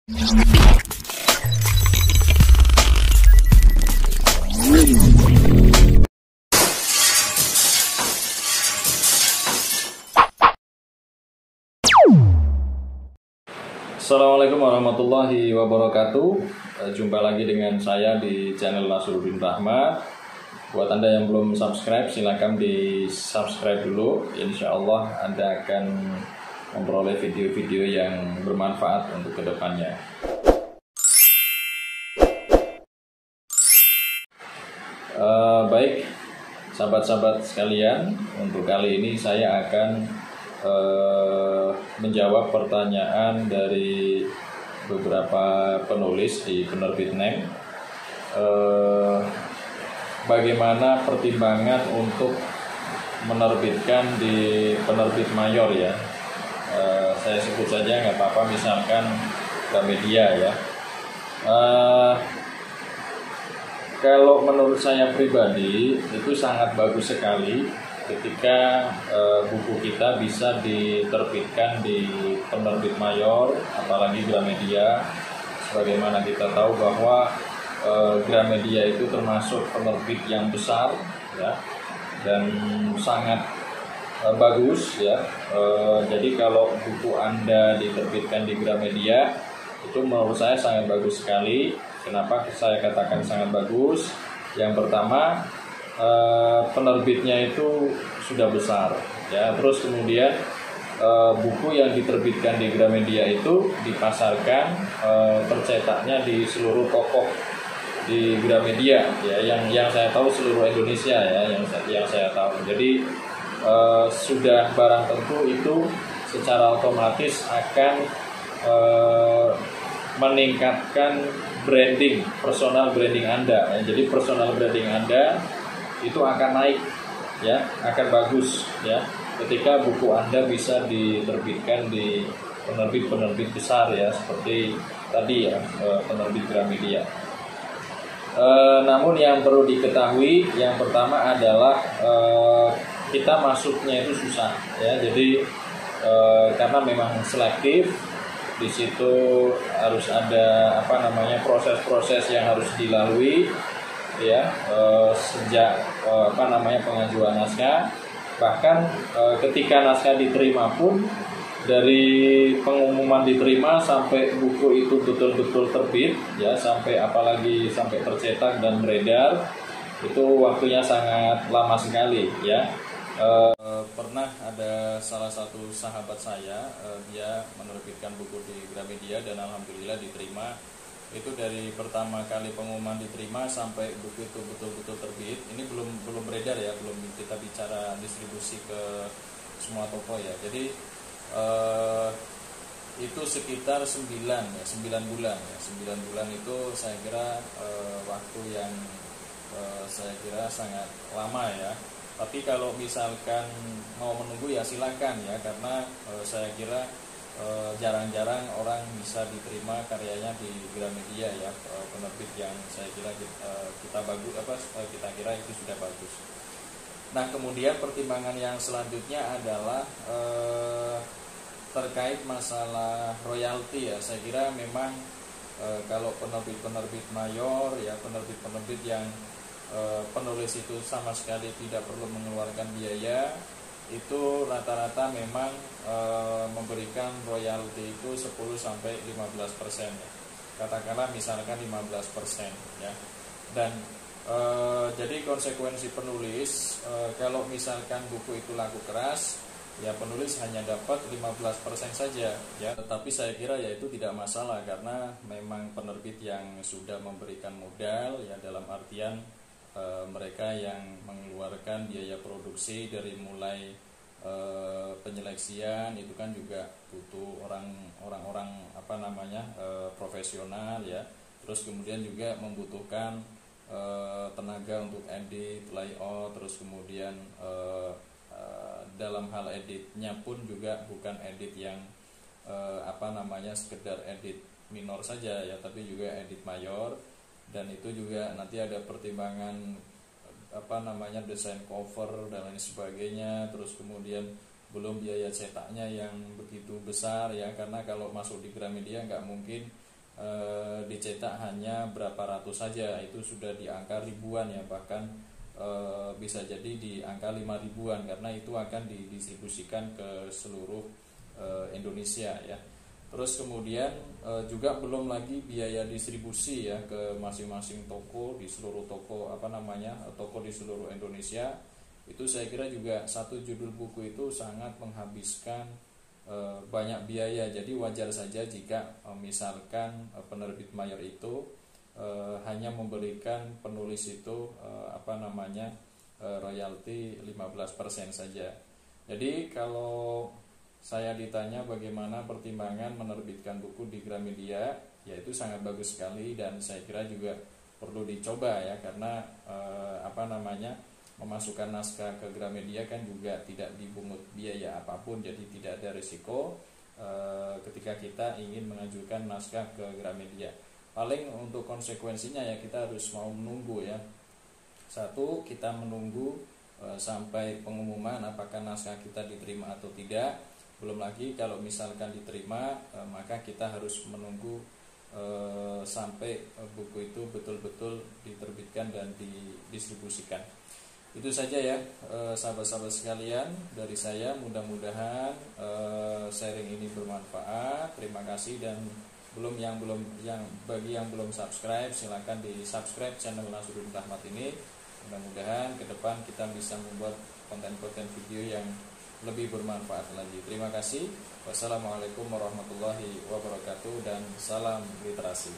Assalamualaikum warahmatullahi wabarakatuh. Jumpa lagi dengan saya di channel Nasruddin Rahmat. Buat Anda yang belum subscribe, silakan di subscribe dulu. Insya Allah Anda akan memperoleh video-video yang bermanfaat untuk kedepannya. Baik, sahabat-sahabat sekalian, untuk kali ini saya akan menjawab pertanyaan dari beberapa penulis di penerbit NEM. Bagaimana pertimbangan untuk menerbitkan di penerbit mayor ya? Saya sebut saja nggak apa-apa, misalkan Gramedia ya. Kalau menurut saya pribadi itu sangat bagus sekali ketika buku kita bisa diterbitkan di penerbit mayor, apalagi Gramedia. Sebagaimana kita tahu bahwa Gramedia itu termasuk penerbit yang besar ya, dan sangat bagus ya. Jadi kalau buku Anda diterbitkan di Gramedia itu menurut saya sangat bagus sekali. Kenapa saya katakan sangat bagus? Yang pertama, penerbitnya itu sudah besar ya, terus kemudian buku yang diterbitkan di Gramedia itu dipasarkan, tercetaknya di seluruh toko di Gramedia ya, yang saya tahu seluruh Indonesia ya, yang saya tahu. Jadi sudah barang tentu itu secara otomatis akan meningkatkan branding, personal branding Anda ya. Jadi personal branding Anda itu akan naik ya, akan bagus ya ketika buku Anda bisa diterbitkan di penerbit-penerbit besar ya, seperti tadi ya, penerbit Gramedia. Namun yang perlu diketahui yang pertama adalah kita masuknya itu susah ya. Jadi karena memang selektif, di situ harus ada proses-proses yang harus dilalui ya, sejak pengajuan naskah, bahkan ketika naskah diterima pun, dari pengumuman diterima sampai buku itu betul-betul terbit ya, sampai apalagi sampai tercetak dan beredar, itu waktunya sangat lama sekali ya. Pernah ada salah satu sahabat saya, dia menerbitkan buku di Gramedia dan alhamdulillah diterima. Itu dari pertama kali pengumuman diterima sampai buku itu betul-betul terbit. Ini belum beredar ya, belum kita bicara distribusi ke semua toko ya. Jadi itu sekitar 9 bulan ya. 9 bulan itu saya kira waktu yang saya kira sangat lama ya. Tapi kalau misalkan mau menunggu ya silakan ya, karena saya kira jarang-jarang orang bisa diterima karyanya di Gramedia ya, penerbit yang saya kira kita kira itu sudah bagus. Nah, kemudian pertimbangan yang selanjutnya adalah terkait masalah royalti ya. Saya kira memang kalau penerbit-penerbit mayor ya, penerbit-penerbit yang penulis itu sama sekali tidak perlu mengeluarkan biaya, itu rata-rata memang memberikan royalti itu 10-15% ya. Katakanlah misalkan 15% ya. Dan jadi konsekuensi penulis, kalau misalkan buku itu laku keras ya, penulis hanya dapat 15% saja ya. Tetapi saya kira ya itu tidak masalah, karena memang penerbit yang sudah memberikan modal ya, dalam artian mereka yang mengeluarkan biaya produksi dari mulai penyeleksian itu kan juga butuh orang-orang profesional ya. Terus kemudian juga membutuhkan tenaga untuk edit, layout, terus kemudian dalam hal editnya pun juga bukan edit yang sekedar edit minor saja ya, tapi juga edit mayor. Dan itu juga nanti ada pertimbangan desain cover dan lain sebagainya. Terus kemudian belum biaya cetaknya yang begitu besar ya, karena kalau masuk di Gramedia nggak mungkin dicetak hanya berapa ratus saja, itu sudah di angka ribuan ya, bahkan bisa jadi di angka 5 ribuan, karena itu akan didistribusikan ke seluruh Indonesia ya. Terus kemudian juga belum lagi biaya distribusi ya ke masing-masing toko di seluruh toko di seluruh Indonesia. Itu saya kira juga satu judul buku itu sangat menghabiskan banyak biaya. Jadi wajar saja jika misalkan penerbit mayor itu hanya memberikan penulis itu royalti 15% saja. Jadi kalau saya ditanya bagaimana pertimbangan menerbitkan buku di Gramedia, ya itu sangat bagus sekali, dan saya kira juga perlu dicoba ya, karena memasukkan naskah ke Gramedia kan juga tidak dipungut biaya apapun, jadi tidak ada risiko ketika kita ingin mengajukan naskah ke Gramedia. Paling untuk konsekuensinya ya kita harus mau menunggu ya. Satu, kita menunggu sampai pengumuman apakah naskah kita diterima atau tidak. Belum lagi kalau misalkan diterima, maka kita harus menunggu sampai buku itu betul-betul diterbitkan dan didistribusikan. Itu saja ya sahabat-sahabat sekalian dari saya. Mudah-mudahan sharing ini bermanfaat. Terima kasih, dan bagi yang belum subscribe, silakan di subscribe channel Nasruddin Rahmat ini. Mudah-mudahan ke depan kita bisa membuat konten-konten video yang lebih bermanfaat lagi. Terima kasih. Wassalamualaikum warahmatullahi wabarakatuh, dan salam literasi.